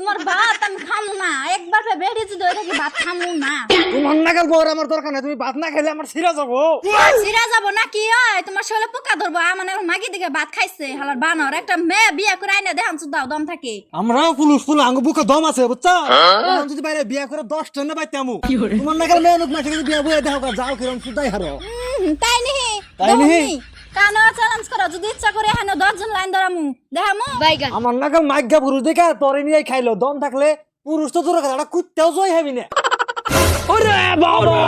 তোমার ভাত আমি খামু না, একবার বেড়ে যদি ওই থাকি ভাত খামু না। তোমার নাগাল বউর আমার দরকার নাই, তুমি ভাত না খেলে আমার ছিঁড়া যাবো। সিরা যাবো না কি হয়, তোমার শরীরে পোকা ধরবো। আমার মাগি দিকে ভাত খাইছে হালার বানর, একটা মেয়ে বিয়ে করে আইনা দেখান শুধাও দম থাকে। আমরাও পুলুস পুল আঙ্গ বুকে দম আছে বুঝছো। এখন যদি বাইরে বিয়া করে 10 টা না পাইতামু, তোমার নাগাল মেয়ে লোক মাঠে যদি বিয়া বয়ে দেখো যাও কিরম সুদাই হারো। তাই নিহি তাই নিহি? কানো চ্যালেঞ্জ করো, যদি ইচ্ছা করে এখানে 10 জন লাইন ধরামু দেখামু বাইগান। আমার নাগাল মাইগা পুরুষ দেখা তোরে নিয়ে খাইলো, দম থাকলে পুরুষ তো দূরে কথা কুত্তাও জয় হবি না। ওরে বাবা,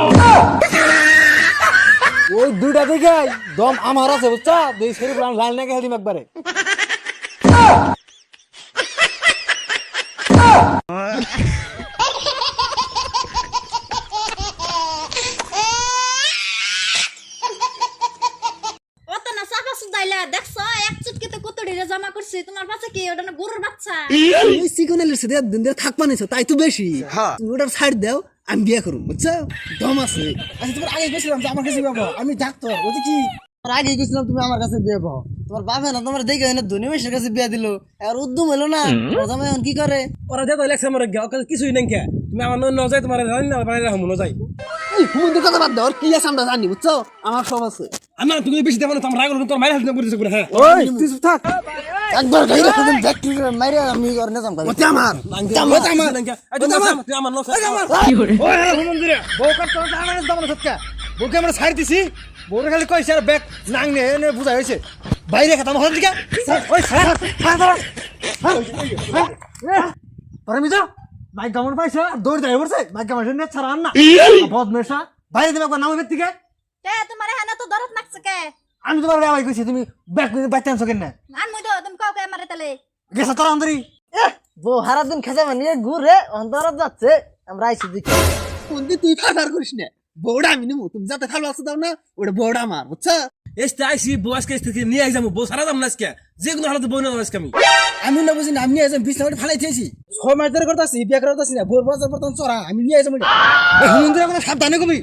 ওই দুইটা দেখে দম আমার আছে বুঝছো। দুই শরীর লাইন না খেয়ে দিম একবারে। অত না সাফা সুদাইলা দেখছো, এক চুটকিতে কতড়িরে জমা করছি। তোমার পাশে কি ওটা না গরুর বাচ্চা? ওই সিগন্যালের সাথে দিন দিয়ে থাক পানিছো তাই তো বেশি। তুমি ওটার সাইড দাও, আমি বিয়ে করুম বুঝছো, দম আছে। আচ্ছা তোমার আগে গেছিলাম যে আমার কাছে বিয়ে পাবো, আমি ডাক্তার ওতে কি তোমার আগে গেছিলাম তুমি আমার কাছে বিয়ে পাও। তোমার বাবা না তোমার দেখে না ধনী মানুষের কাছে বিয়ে দিল, আর উদ্যম হলো না। প্রথমে এখন কি করে ওরা দেখো লেখছে আমার কিছুই নাই কে, তুমি আমার ন যাই তোমার রান্না না বানাই রাখো ন যাই। এই হুমুন্দির কথা বাদ দাও, আর কি আছে আমরা জানি বুঝছো, আমার সব আছে। আমার তুমি বেশি দেখো না, তোমার রাগ তোর মাইরা হাতে করতেছে পুরো। হ্যাঁ ওই তুই চুপ থাক। একবার গাইরে খাবেন ব্যাকটেরি মাইরে আমি আর নিজাম করে ওতে আমার তুই আমার নষ্ট ওই হ্যাঁ মন্দিরে বউ কাট তোর আমার কাছে দম সত্যা। বউকে আমরা ছাড় দিছি, বউরে খালি কইছে আর ব্যাগ নাং নে এনে বুঝা হইছে। বাইরে খাতাম হল দিকে ওই ছাড় ছাড় ছাড়। তোরা মিজা বাইক গামন পাইছে দৌড় দেয় পড়ছে, বাইক গামন নে ছাড়া আন না বদমেশা। বাইরে দিবে একবার নামে থেকে কে তোমার এখানে তো দরদ নাকছে কে? আমি তোমার রামাই কইছি, তুমি ব্যাগ বাইতে আনছো কেন? আনমু তো তুমি কাউকে আমারে তালে গেছে তোর আন্দরি। বউ হারা দিন খেজা বানিয়ে ঘুরে অন্তরাত যাচ্ছে, আমরা আইছি দেখি। কোন দিন তুই ফাদার করিস না, বউটা আমি নিমু, তুমি যাতে খালো আছে দাও না, ওটা বউটা আমার বুঝছো। এসতে আইসি বউ আজকে নিয়ে আই যাবো, বউ সারা যাম না আজকে, যে কোনো হালতে বউ না আজকে আমি। আমি না বুঝি না, আমি নিয়ে যাম বিছনা ফালাই দিয়েছি 6 মাস ধরে করতেছি, বিয়ে করতেছি না, বোর বাজার পর্যন্ত চড়া আমি নিয়ে যাম। মন্দিরে কোনো সাবধানে কবি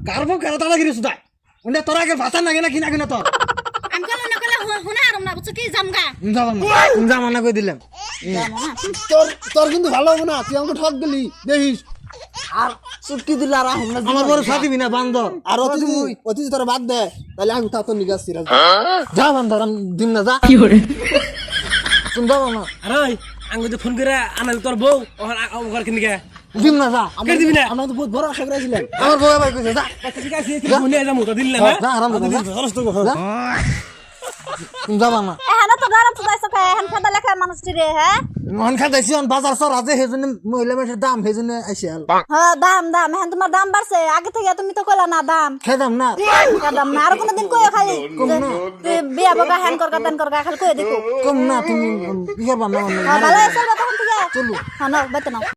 কার বউ কেন তাড়া গিরি সুদাই ওনে তোর আগে ভাতা নাগে না কি নাগে না তোর। আমি কলে না কলে হুনা আরম না বুঝছো কি জামগা যা মানা কই দিলাম। তোর তোর কিন্তু ভালো হবে না, তুই আমাকে ঠক দিলি দেখিস। আর চুটকি দিলে আর আহম না, আমার বড় সাথী বিনা বান্দর আর অতি তোর বাদ দে, তাহলে আমি তা তো নিগাস সিরাজ যা বান্দর আমি দিম না যা তুমি যাবো না আরে আঙ্গু যে ফোন করে আনাল তোর বউ ওখানে কিনে গে দিম না যা কে দিবি না? আমরা তো বহুত বড় আশা করেছিলাম। আমার বউ ভাই কইছে যা ঠিক আছে নিয়ে যাবো তো দিল না। যা আরাম করে যা তুমি যাবা না। এখানে তো দরদ সুদাইছো কে? এখান ফাদা লেখা মানুষটি রে। হ্যাঁ মন খাইছি অন বাজার সর আছে সেজন্য মহিলা মানুষের দাম সেজন্য আইছে হ্যাঁ দাম দাম এখন তোমার দাম বাড়ছে, আগে থেকে তুমি তো কইলা না দাম খেদাম না দাম না। আর কোনদিন কইও খালি তুই বিয়া বগা হ্যান করকা তেন করকা খালি কই দেখো কম না তুমি কি করবা না ভালো আছে তখন থেকে চলো হ্যাঁ না বেতন